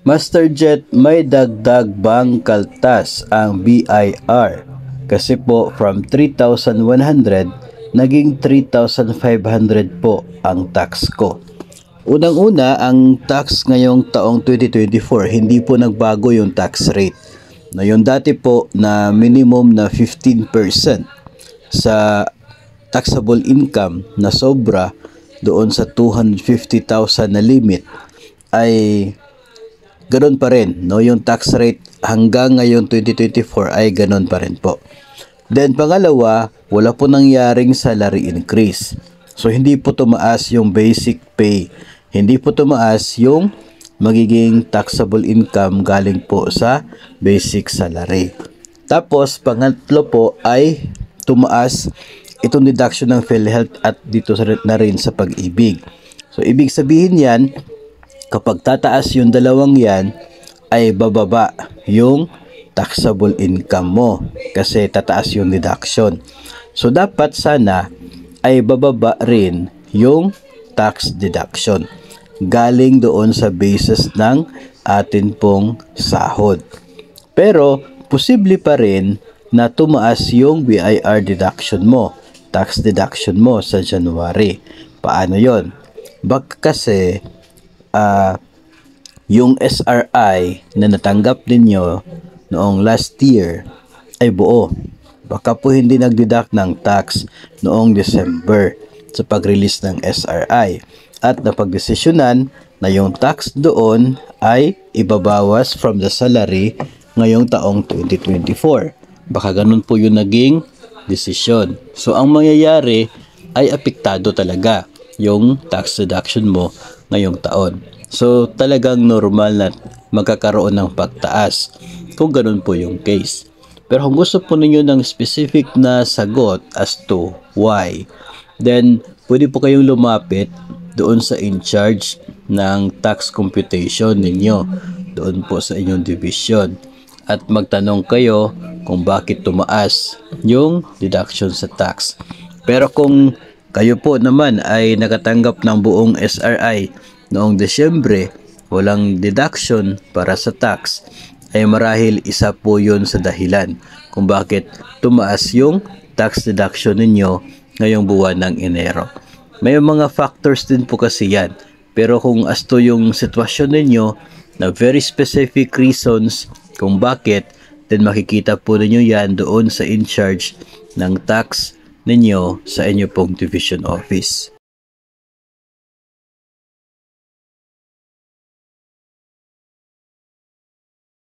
Master Jet, may dagdag bang kaltas ang BIR? Kasi po from 3,100 naging 3,500 po ang tax ko. Unang-una, ang tax ngayong taong 2024, hindi po nagbago yung tax rate. Na yung dati po na minimum na 15% sa taxable income na sobra doon sa 250,000 na limit ay ganoon pa rin, no? Yung tax rate hanggang ngayon 2024 ay ganoon pa rin po. Then pangalawa, wala po nangyaring salary increase. So hindi po tumaas yung basic pay. Hindi po tumaas yung magiging taxable income galing po sa basic salary. Tapos pangatlo po ay tumaas itong deduction ng PhilHealth at dito na rin sa Pag-ibig. So ibig sabihin yan, kapag tataas yung dalawang yan, ay bababa yung taxable income mo kasi tataas yung deduction. So dapat sana ay bababa rin yung tax deduction galing doon sa basis ng atin pong sahod. Pero posible pa rin na tumaas yung BIR deduction mo, tax deduction mo sa January. Paano yon? Baka kasi yung SRI na natanggap ninyo noong last year ay buo. Baka po hindi nagdeduct ng tax noong December sa pag-release ng SRI at napagdesisyonan na yung tax doon ay ibabawas from the salary ngayong taong 2024. Baka ganun po yung naging desisyon. So ang mangyayari ay apektado talaga yung tax deduction mo ngayong taon. So talagang normal na magkakaroon ng pagtaas kung ganun po yung case. Pero kung gusto po ninyo ng specific na sagot as to why, then pwede po kayong lumapit doon sa in-charge ng tax computation ninyo doon po sa inyong division at magtanong kayo kung bakit tumaas yung deduction sa tax. Pero kung kayo po naman ay nakatanggap ng buong SRI noong Desyembre, walang deduction para sa tax, ay marahil isa po yun sa dahilan kung bakit tumaas yung tax deduction ninyo ngayong buwan ng Enero. May mga factors din po kasi yan. Pero kung as to yung sitwasyon ninyo na very specific reasons kung bakit, then makikita po ninyo yan doon sa in-charge ng tax ninyo sa inyo pong division office.